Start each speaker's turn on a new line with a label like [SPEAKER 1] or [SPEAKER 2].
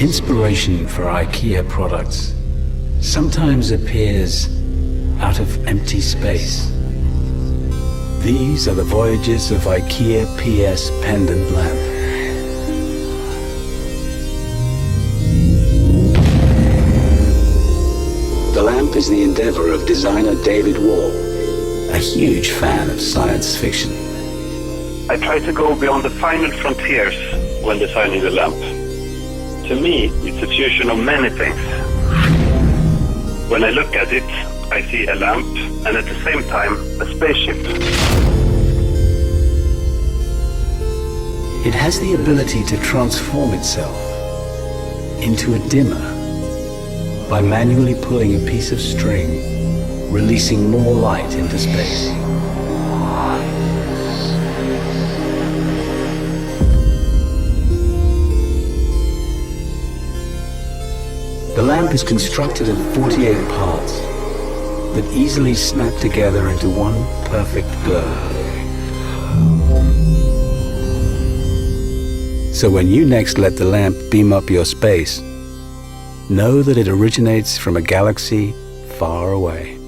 [SPEAKER 1] Inspiration for IKEA products sometimes appears out of empty space. These are the voyages of IKEA PS pendant lamp. The lamp is the endeavor of designer David Wahl, a huge fan of science fiction.
[SPEAKER 2] I try to go beyond the final frontiers when designing the lamp. To me, it's a fusion of many things. When I look at it, I see a lamp and at the same time a spaceship.
[SPEAKER 1] It has the ability to transform itself into a dimmer by manually pulling a piece of string, releasing more light into space. The lamp is constructed of 48 parts that easily snap together into one perfect glow. So when you next let the lamp beam up your space, know that it originates from a galaxy far away.